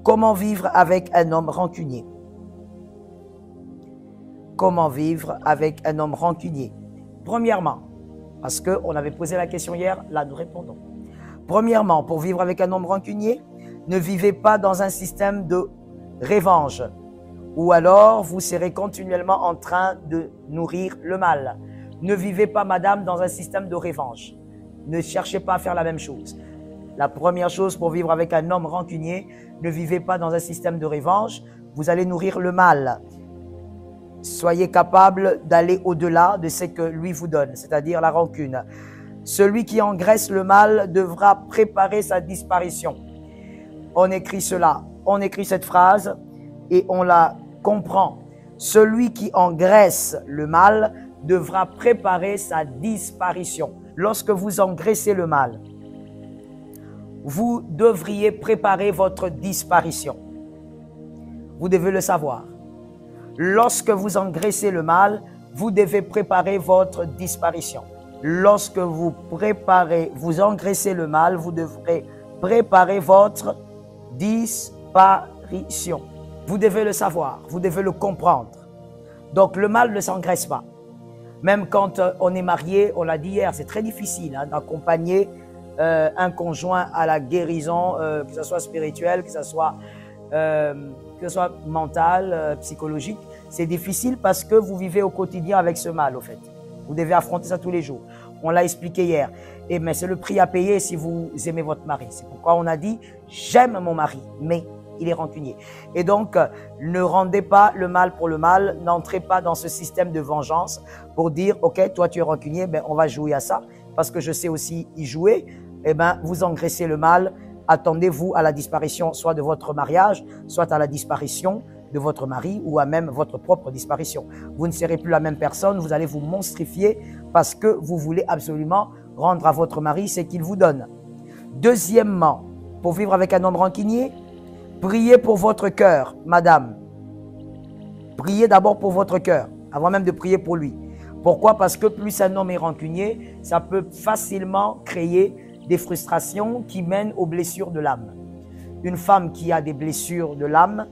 Comment vivre avec un homme rancunier? Comment vivre avec un homme rancunier? Premièrement, parce qu'on avait posé la question hier, là nous répondons. Premièrement, pour vivre avec un homme rancunier, ne vivez pas dans un système de revanche, ou alors vous serez continuellement en train de nourrir le mal. Ne vivez pas, madame, dans un système de revanche. Ne cherchez pas à faire la même chose. La première chose pour vivre avec un homme rancunier, ne vivez pas dans un système de revanche, vous allez nourrir le mal. Soyez capable d'aller au-delà de ce que lui vous donne, c'est-à-dire la rancune. Celui qui engraisse le mal devra préparer sa disparition. On écrit cela, on écrit cette phrase et on la comprend. Celui qui engraisse le mal devra préparer sa disparition. Lorsque vous engraissez le mal, vous devriez préparer votre disparition. Vous devez le savoir. Lorsque vous engraissez le mal, vous devez préparer votre disparition. Lorsque vous engraissez le mal, vous devrez préparer votre disparition. Vous devez le savoir, vous devez le comprendre. Donc le mal ne s'engraisse pas. Même quand on est marié, on l'a dit hier, c'est très difficile d'accompagner un conjoint à la guérison, que ce soit spirituelle, que ce soit mentale, psychologique. C'est difficile parce que vous vivez au quotidien avec ce mal, au fait. Vous devez affronter ça tous les jours. On l'a expliqué hier. Mais c'est le prix à payer si vous aimez votre mari. C'est pourquoi on a dit « j'aime mon mari, mais il est rancunier ». Et donc, ne rendez pas le mal pour le mal. N'entrez pas dans ce système de vengeance pour dire « ok, toi tu es rancunier, ben, on va jouer à ça parce que je sais aussi y jouer ». Eh ben, vous engraissez le mal. Attendez-vous à la disparition soit de votre mariage, soit à la disparition de votre mari ou à même votre propre disparition. Vous ne serez plus la même personne, vous allez vous monstrifier parce que vous voulez absolument rendre à votre mari ce qu'il vous donne. Deuxièmement, pour vivre avec un homme rancunier, priez pour votre cœur, madame. Priez d'abord pour votre cœur, avant même de prier pour lui. Pourquoi? Parce que plus un homme est rancunier, ça peut facilement créer des frustrations qui mènent aux blessures de l'âme. Une femme qui a des blessures de l'âme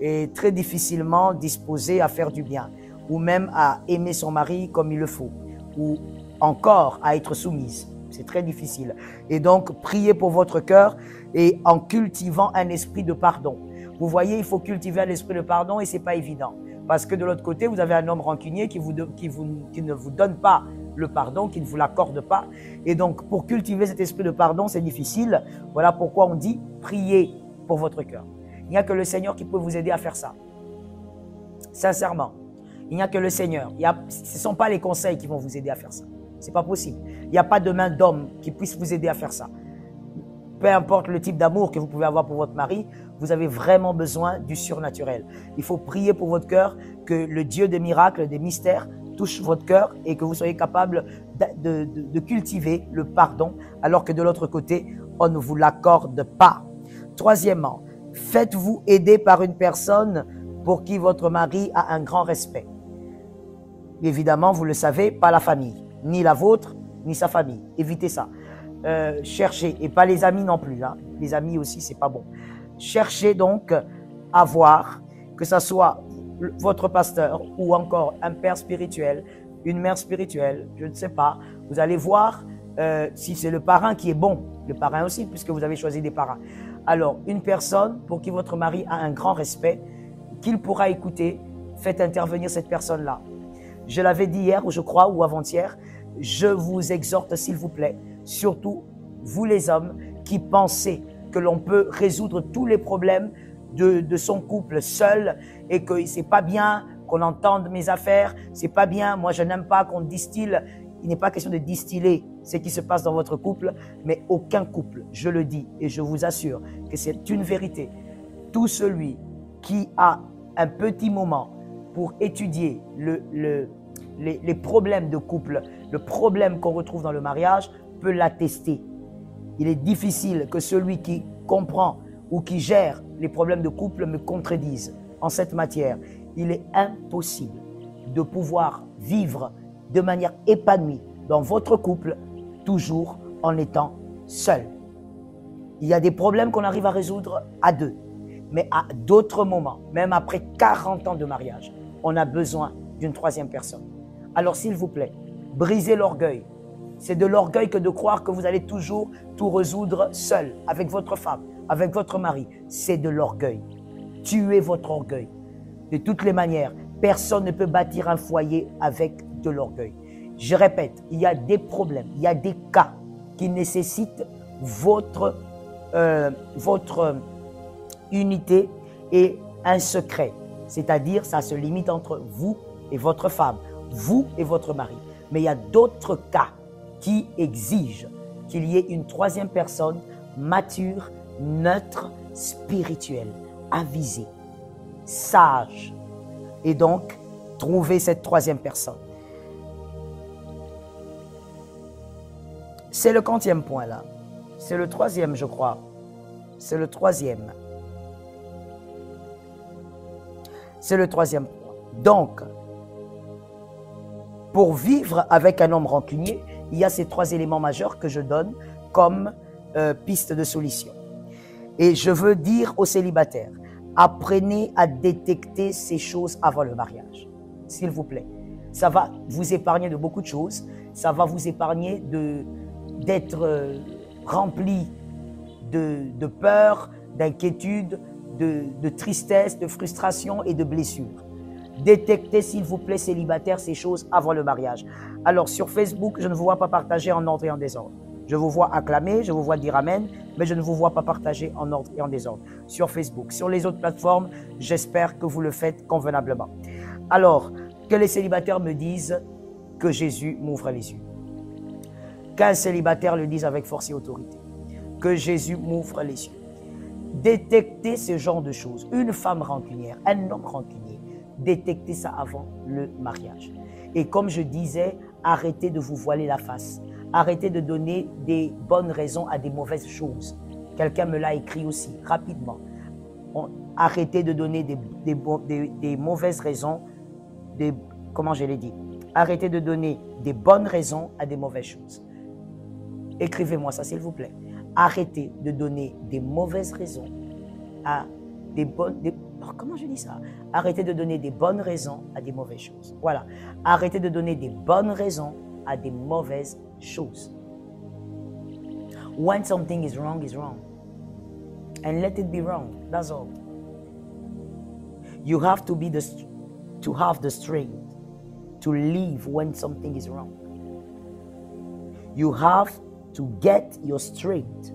est très difficilement disposée à faire du bien, ou même à aimer son mari comme il le faut, ou encore à être soumise. C'est très difficile. Et donc, priez pour votre cœur et en cultivant un esprit de pardon. Vous voyez, il faut cultiver un esprit de pardon et c'est pas évident. Parce que de l'autre côté, vous avez un homme rancunier qui ne vous donne pas le pardon, qui ne vous l'accorde pas. Et donc, pour cultiver cet esprit de pardon, c'est difficile. Voilà pourquoi on dit priez pour votre cœur. Il n'y a que le Seigneur qui peut vous aider à faire ça. Sincèrement, il n'y a que le Seigneur. Ce ne sont pas les conseils qui vont vous aider à faire ça. C'est pas possible. Il n'y a pas de main d'homme qui puisse vous aider à faire ça. Peu importe le type d'amour que vous pouvez avoir pour votre mari, vous avez vraiment besoin du surnaturel. Il faut prier pour votre cœur, que le Dieu des miracles, des mystères, touche votre cœur et que vous soyez capable de cultiver le pardon, alors que de l'autre côté, on ne vous l'accorde pas. Troisièmement, faites-vous aider par une personne pour qui votre mari a un grand respect. Évidemment, vous le savez, pas la famille, ni la vôtre, ni sa famille. Évitez ça. Cherchez, et pas les amis non plus. Hein. Les amis aussi, c'est pas bon. Cherchez donc à voir, que ça soit votre pasteur ou encore un père spirituel, une mère spirituelle, je ne sais pas. Vous allez voir si c'est le parrain qui est bon, le parrain aussi, puisque vous avez choisi des parrains. Alors, une personne pour qui votre mari a un grand respect, qu'il pourra écouter, faites intervenir cette personne-là. Je l'avais dit hier, ou je crois, ou avant-hier, je vous exhorte, s'il vous plaît, surtout vous les hommes qui pensez que l'on peut résoudre tous les problèmes de son couple seul et que c'est pas bien qu'on entende mes affaires, c'est pas bien, moi je n'aime pas qu'on distille. Il n'est pas question de distiller ce qui se passe dans votre couple, mais aucun couple, je le dis et je vous assure que c'est une vérité. Tout celui qui a un petit moment pour étudier les problèmes de couple, le problème qu'on retrouve dans le mariage, peut l'attester. Il est difficile que celui qui comprend ou qui gère les problèmes de couple me contredise en cette matière. Il est impossible de pouvoir vivre de manière épanouie dans votre couple, toujours en étant seul. Il y a des problèmes qu'on arrive à résoudre à deux. Mais à d'autres moments, même après 40 ans de mariage, on a besoin d'une troisième personne. Alors s'il vous plaît, brisez l'orgueil. C'est de l'orgueil que de croire que vous allez toujours tout résoudre seul, avec votre femme, avec votre mari. C'est de l'orgueil. Tuez votre orgueil. De toutes les manières, personne ne peut bâtir un foyer avec de l'orgueil. Je répète, il y a des problèmes, il y a des cas qui nécessitent votre unité et un secret. C'est-à-dire, ça se limite entre vous et votre femme, vous et votre mari. Mais il y a d'autres cas qui exigent qu'il y ait une troisième personne mature, neutre, spirituelle, avisée, sage. Et donc, trouvez cette troisième personne. C'est le 40e point là. C'est le 3e, je crois. C'est le 3e. C'est le 3e point. Donc, pour vivre avec un homme rancunier, il y a ces 3 éléments majeurs que je donne comme piste de solution. Et je veux dire aux célibataires, apprenez à détecter ces choses avant le mariage, s'il vous plaît. Ça va vous épargner de beaucoup de choses. Ça va vous épargner d'être rempli de peur, d'inquiétude, de tristesse, de frustration et de blessures. Détectez, s'il vous plaît, célibataires, ces choses avant le mariage. Alors, sur Facebook, je ne vous vois pas partager en ordre et en désordre. Je vous vois acclamer, je vous vois dire Amen, mais je ne vous vois pas partager en ordre et en désordre. Sur Facebook, sur les autres plateformes, j'espère que vous le faites convenablement. Alors, que les célibataires me disent que Jésus m'ouvre les yeux. Qu'un célibataire le dise avec force et autorité. Que Jésus m'ouvre les yeux. Détectez ce genre de choses. Une femme rancunière, un homme rancunier, détectez ça avant le mariage. Et comme je disais, arrêtez de vous voiler la face. Arrêtez de donner des bonnes raisons à des mauvaises choses. Quelqu'un me l'a écrit aussi, rapidement. Arrêtez de donner des mauvaises raisons, comment je l'ai dit? Arrêtez de donner des bonnes raisons à des mauvaises choses. Écrivez-moi ça, s'il vous plaît. Arrêtez de donner des mauvaises raisons à des bonnes... comment je dis ça? Arrêtez de donner des bonnes raisons à des mauvaises choses. Voilà. Arrêtez de donner des bonnes raisons à des mauvaises choses. When something is wrong, and let it be wrong. That's all. You have to have the strength to leave when something is wrong. You have to get your strength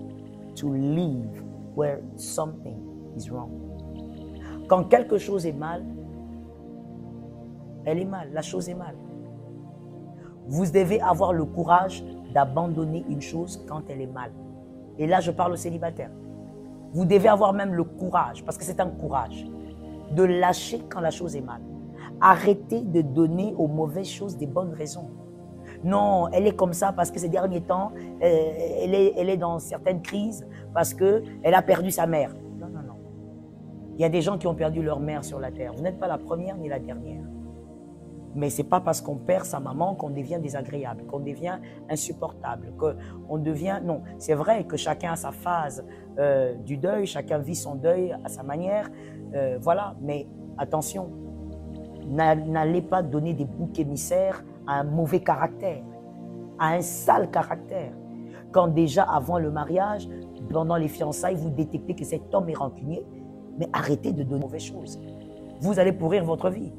to leave where something is wrong. Quand quelque chose est mal, elle est mal, la chose est mal. Vous devez avoir le courage d'abandonner une chose quand elle est mal. Et là, je parle aux célibataires. Vous devez avoir même le courage, parce que c'est un courage, de lâcher quand la chose est mal. Arrêtez de donner aux mauvaises choses des bonnes raisons. Non, elle est comme ça parce que ces derniers temps, elle est dans certaines crises parce qu'elle a perdu sa mère. Non, non, non. Il y a des gens qui ont perdu leur mère sur la terre. Vous n'êtes pas la première ni la dernière. Mais ce n'est pas parce qu'on perd sa maman qu'on devient désagréable, qu'on devient insupportable, qu'on devient... Non, c'est vrai que chacun a sa phase du deuil, chacun vit son deuil à sa manière, voilà. Mais attention, n'allez pas donner des boucs émissaires à un mauvais caractère, à un sale caractère. Quand déjà avant le mariage, pendant les fiançailles, vous détectez que cet homme est rancunier, mais arrêtez de donner de mauvaises choses. Vous allez pourrir votre vie.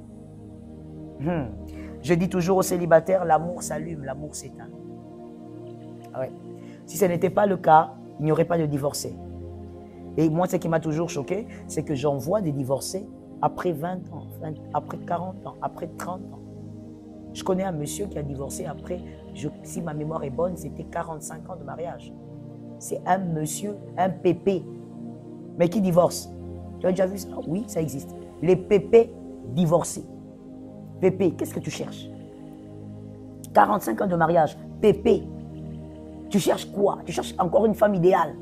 Je dis toujours aux célibataires, l'amour s'allume, l'amour s'éteint. Ouais. Si ce n'était pas le cas, il n'y aurait pas de divorcés. Et moi, ce qui m'a toujours choqué, c'est que j'en vois des divorcés après 20 ans, après 40 ans, après 30 ans. Je connais un monsieur qui a divorcé après, si ma mémoire est bonne, c'était 45 ans de mariage. C'est un monsieur, un pépé, mais qui divorce. Tu as déjà vu ça? Oui, ça existe. Les pépés divorcés. Pépé, qu'est-ce que tu cherches? 45 ans de mariage, pépé. Tu cherches quoi? Tu cherches encore une femme idéale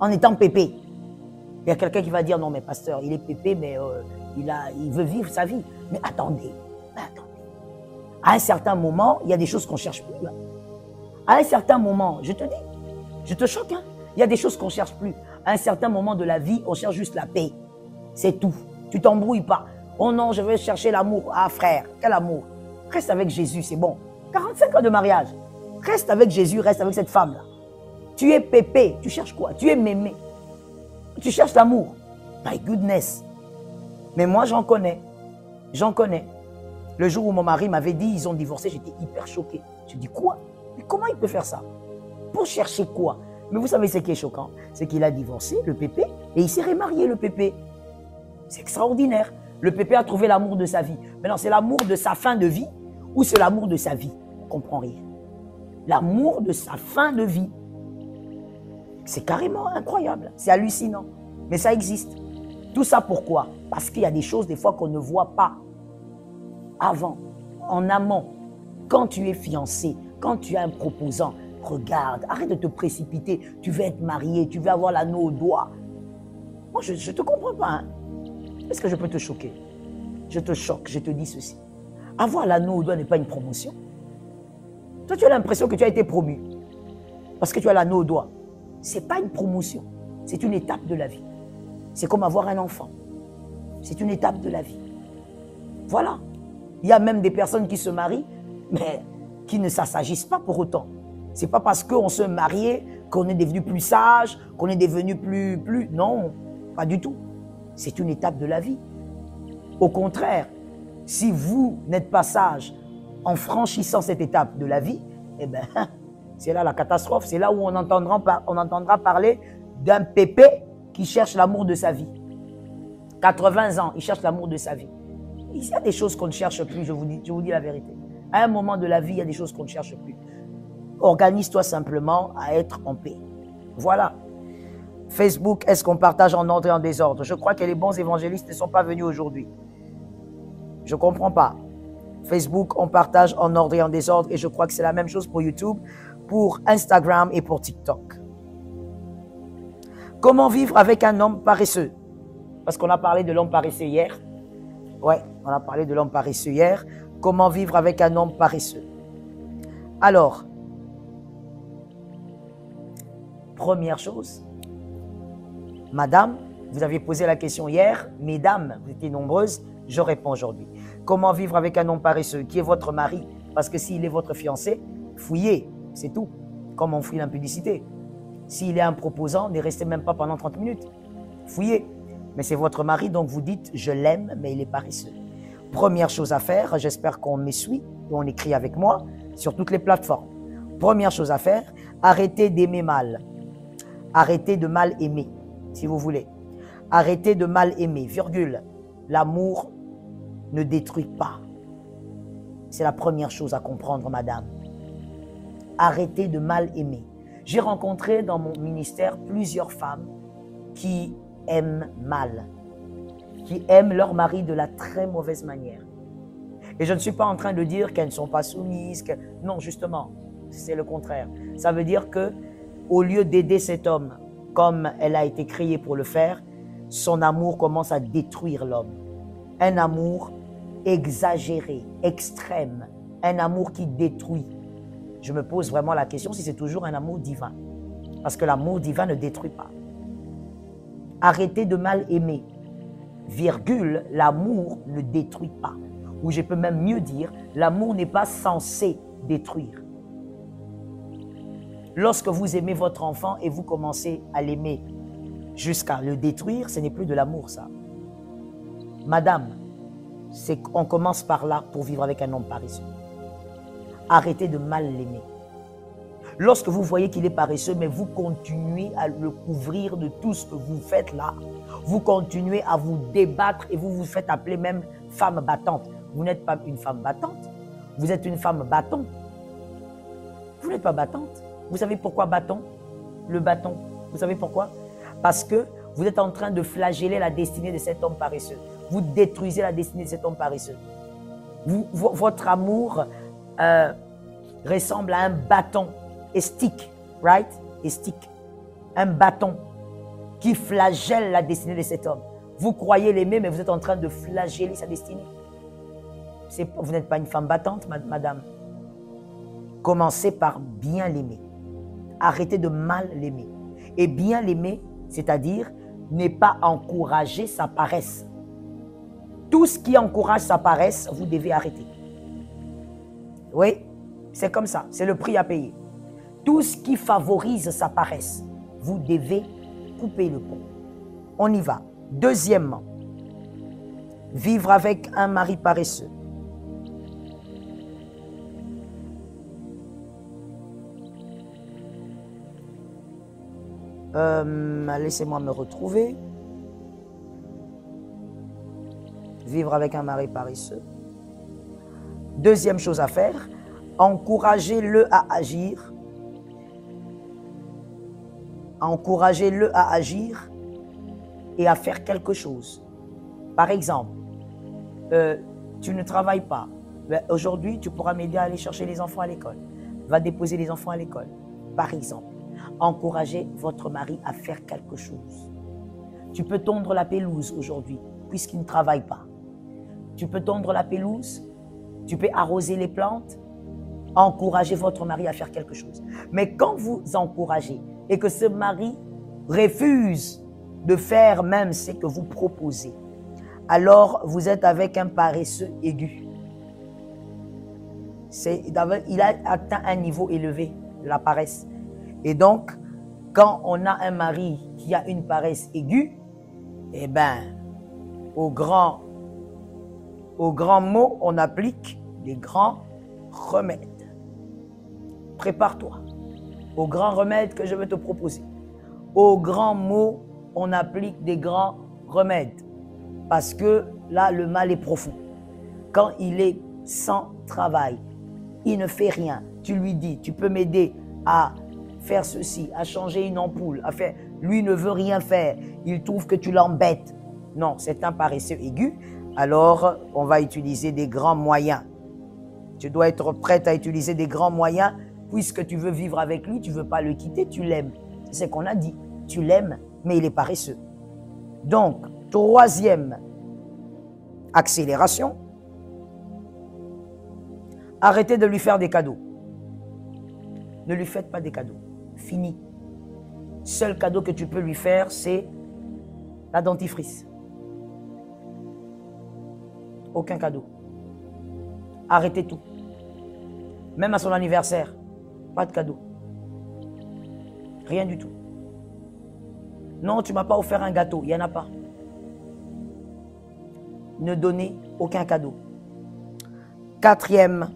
en étant pépé. Il y a quelqu'un qui va dire, non mais pasteur, il est pépé, mais il veut vivre sa vie. Mais attendez. À un certain moment, il y a des choses qu'on ne cherche plus. À un certain moment, je te dis, je te choque, hein? Il y a des choses qu'on ne cherche plus. À un certain moment de la vie, on cherche juste la paix. C'est tout. Tu t'embrouilles pas. Oh non, je vais chercher l'amour. Ah frère, quel amour? Reste avec Jésus, c'est bon. 45 ans de mariage. Reste avec Jésus, reste avec cette femme-là. Tu es pépé, tu cherches quoi? Tu es mémé. Tu cherches l'amour. My goodness. Mais moi, j'en connais. J'en connais. Le jour où mon mari m'avait dit ils ont divorcé, j'étais hyper choqué. Je dis quoi? Mais comment il peut faire ça? Pour chercher quoi? Mais vous savez ce qui est choquant? C'est qu'il a divorcé, le pépé, et il s'est remarié, le pépé. C'est extraordinaire. Le pépé a trouvé l'amour de sa vie. Maintenant, c'est l'amour de sa fin de vie ou c'est l'amour de sa vie? Je ne comprends rien. L'amour de sa fin de vie. C'est carrément incroyable. C'est hallucinant. Mais ça existe. Tout ça pourquoi? Parce qu'il y a des choses des fois qu'on ne voit pas avant, en amont. Quand tu es fiancé, quand tu as un proposant, regarde, arrête de te précipiter. Tu veux être marié, tu veux avoir l'anneau au doigt. Moi, je ne te comprends pas. Hein? Est-ce que je peux te choquer? Je te choque, je te dis ceci. Avoir l'anneau au doigt n'est pas une promotion. Toi, tu as l'impression que tu as été promu parce que tu as l'anneau au doigt. Ce n'est pas une promotion, c'est une étape de la vie. C'est comme avoir un enfant. C'est une étape de la vie. Voilà. Il y a même des personnes qui se marient, mais qui ne s'assagissent pas pour autant. Ce n'est pas parce qu'on se marié qu'on est devenu plus sage, qu'on est devenu plus... Non, pas du tout. C'est une étape de la vie. Au contraire, si vous n'êtes pas sage en franchissant cette étape de la vie, eh bien, c'est là la catastrophe. C'est là où on entendra parler d'un pépé qui cherche l'amour de sa vie. 80 ans, il cherche l'amour de sa vie. Il y a des choses qu'on ne cherche plus, je vous dis la vérité. À un moment de la vie, il y a des choses qu'on ne cherche plus. Organise-toi simplement à être en paix. Voilà. Facebook, est-ce qu'on partage en ordre et en désordre? Je crois que les bons évangélistes ne sont pas venus aujourd'hui. Je ne comprends pas. Facebook, on partage en ordre et en désordre et je crois que c'est la même chose pour YouTube, pour Instagram et pour TikTok. Comment vivre avec un homme paresseux? Parce qu'on a parlé de l'homme paresseux hier. Ouais, on a parlé de l'homme paresseux hier. Comment vivre avec un homme paresseux? Alors, première chose, madame, vous aviez posé la question hier, mesdames, vous étiez nombreuses, je réponds aujourd'hui. Comment vivre avec un homme paresseux qui est votre mari? Parce que s'il est votre fiancé, fouillez, c'est tout. Comme on fouille l'impudicité. S'il est un proposant, ne restez même pas pendant 30 minutes. Fouillez. Mais c'est votre mari, donc vous dites, je l'aime, mais il est paresseux. Première chose à faire, j'espère qu'on me suit, on écrit avec moi sur toutes les plateformes. Première chose à faire, arrêtez d'aimer mal. Arrêtez de mal aimer, si vous voulez. Arrêtez de mal aimer, virgule. L'amour ne détruit pas. C'est la première chose à comprendre, madame. Arrêtez de mal aimer. J'ai rencontré dans mon ministère plusieurs femmes qui aiment mal, qui aiment leur mari de la très mauvaise manière. Et je ne suis pas en train de dire qu'elles ne sont pas soumises. Non, justement, c'est le contraire. Ça veut dire que au lieu d'aider cet homme comme elle a été créée pour le faire, son amour commence à détruire l'homme. Un amour exagéré, extrême, un amour qui détruit. Je me pose vraiment la question si c'est toujours un amour divin. Parce que l'amour divin ne détruit pas. Arrêtez de mal aimer. Virgule, l'amour ne détruit pas. Ou je peux même mieux dire, l'amour n'est pas censé détruire. Lorsque vous aimez votre enfant et vous commencez à l'aimer jusqu'à le détruire, ce n'est plus de l'amour, ça. Madame, on commence par là pour vivre avec un homme paresseux. Arrêtez de mal l'aimer. Lorsque vous voyez qu'il est paresseux, mais vous continuez à le couvrir de tout ce que vous faites là, vous continuez à vous débattre et vous vous faites appeler même femme battante. Vous n'êtes pas une femme battante, vous êtes une femme bâton. Vous n'êtes pas battante. Vous savez pourquoi bâton? Le bâton. Vous savez pourquoi? Parce que vous êtes en train de flageller la destinée de cet homme paresseux. Vous détruisez la destinée de cet homme paresseux. Votre amour ressemble à un bâton. Et stick, right? Et stick. Un bâton qui flagelle la destinée de cet homme. Vous croyez l'aimer, mais vous êtes en train de flageller sa destinée. Vous n'êtes pas une femme battante, madame. Commencez par bien l'aimer. Arrêtez de mal l'aimer. Et bien l'aimer, c'est-à-dire n'est pas encourager sa paresse. Tout ce qui encourage sa paresse, vous devez arrêter. Oui, c'est comme ça, c'est le prix à payer. Tout ce qui favorise sa paresse, vous devez couper le pont. On y va. Deuxièmement, vivre avec un mari paresseux. Laissez-moi me retrouver. Vivre avec un mari paresseux. Deuxième chose à faire, encouragez-le à agir. Encouragez-le à agir et à faire quelque chose. Par exemple, tu ne travailles pas. Aujourd'hui, tu pourras m'aider à aller chercher les enfants à l'école. Va déposer les enfants à l'école. Par exemple, encouragez votre mari à faire quelque chose. Tu peux tondre la pelouse aujourd'hui, puisqu'il ne travaille pas. Tu peux tondre la pelouse, tu peux arroser les plantes, encouragez votre mari à faire quelque chose. Mais quand vous encouragez et que ce mari refuse de faire même ce que vous proposez, alors vous êtes avec un paresseux aigu. Il a atteint un niveau élevé, la paresse. Et donc, quand on a un mari qui a une paresse aiguë, eh bien, au grand mot, on applique des grands remèdes. Prépare-toi au grand remède que je vais te proposer. Au grand mot, on applique des grands remèdes. Parce que là, le mal est profond. Quand il est sans travail, il ne fait rien. Tu lui dis, tu peux m'aider à faire ceci, à changer une ampoule, à faire. Lui ne veut rien faire. Il trouve que tu l'embêtes. Non, c'est un paresseux aigu. Alors, on va utiliser des grands moyens. Tu dois être prête à utiliser des grands moyens puisque tu veux vivre avec lui, tu ne veux pas le quitter, tu l'aimes. C'est ce qu'on a dit. Tu l'aimes, mais il est paresseux. Donc, troisième accélération, arrêtez de lui faire des cadeaux. Ne lui faites pas des cadeaux. Fini. Seul cadeau que tu peux lui faire, c'est la dentifrice. Aucun cadeau. Arrêtez tout. Même à son anniversaire, pas de cadeau. Rien du tout. Non, tu ne m'as pas offert un gâteau, il n'y en a pas. Ne donnez aucun cadeau. Quatrième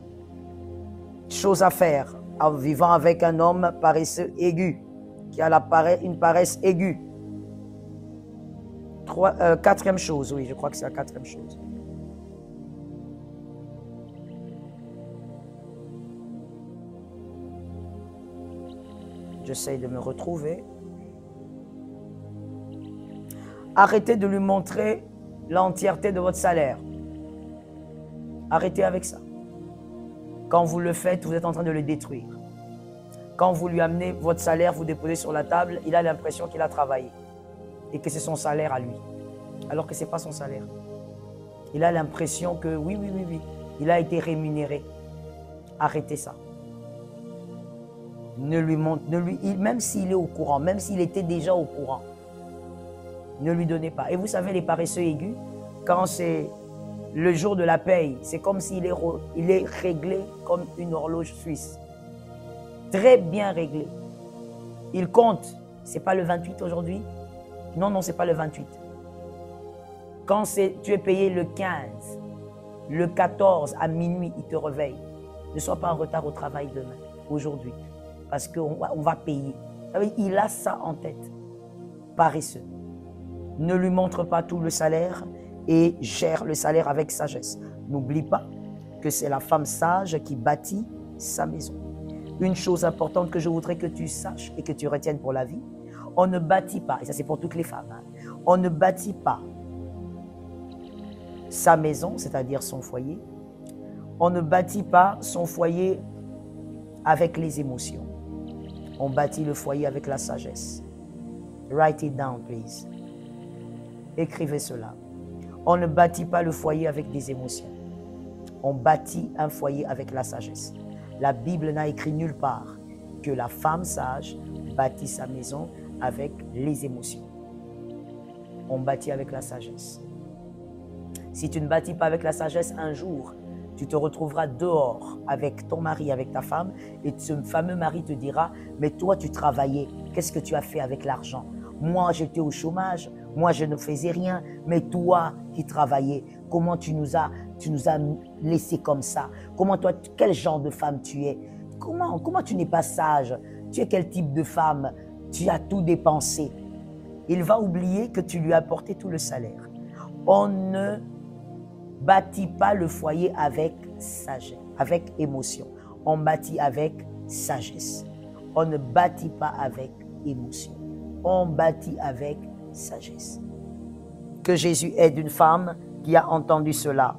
chose à faire en vivant avec un homme paresseux aigu, qui a une paresse aiguë. Quatrième chose, oui, je crois que c'est la quatrième chose. J'essaye de me retrouver. Arrêtez de lui montrer l'entièreté de votre salaire. Arrêtez avec ça. Quand vous le faites, vous êtes en train de le détruire. Quand vous lui amenez votre salaire, vous déposez sur la table, il a l'impression qu'il a travaillé et que c'est son salaire à lui. Alors que ce n'est pas son salaire. Il a l'impression que oui, il a été rémunéré. Arrêtez ça. Même s'il est au courant, même s'il était déjà au courant, ne lui donnez pas. Et vous savez, les paresseux aigus, quand c'est le jour de la paye, c'est comme s'il est réglé comme une horloge suisse. Très bien réglé. Il compte. C'est pas le 28 aujourd'hui? Non, c'est pas le 28. Quand tu es payé le 15, le 14 à minuit, il te réveille. Ne sois pas en retard au travail demain, aujourd'hui. Parce qu'on va payer. Il a ça en tête. Paresseux. Ne lui montre pas tout le salaire et gère le salaire avec sagesse. N'oublie pas que c'est la femme sage qui bâtit sa maison. Une chose importante que je voudrais que tu saches et que tu retiennes pour la vie, on ne bâtit pas, et ça c'est pour toutes les femmes, on ne bâtit pas sa maison, c'est-à-dire son foyer, on ne bâtit pas son foyer avec les émotions. On bâtit le foyer avec la sagesse. Write it down, please. Écrivez cela. On ne bâtit pas le foyer avec des émotions. On bâtit un foyer avec la sagesse. La Bible n'a écrit nulle part que la femme sage bâtit sa maison avec les émotions. On bâtit avec la sagesse. Si tu ne bâtis pas avec la sagesse, un jour, tu te retrouveras dehors avec ton mari, avec ta femme, et ce fameux mari te dira, mais toi tu travaillais, qu'est-ce que tu as fait avec l'argent? Moi j'étais au chômage, moi je ne faisais rien, mais toi qui travaillais, comment tu nous as laissé comme ça? Comment toi, quel genre de femme tu es? Comment tu n'es pas sage? Tu es quel type de femme? Tu as tout dépensé. Il va oublier que tu lui as apporté tout le salaire. On ne bâtit pas le foyer avec sagesse, avec émotion. On bâtit avec sagesse. On ne bâtit pas avec émotion. On bâtit avec sagesse. Que Jésus aide une femme qui a entendu cela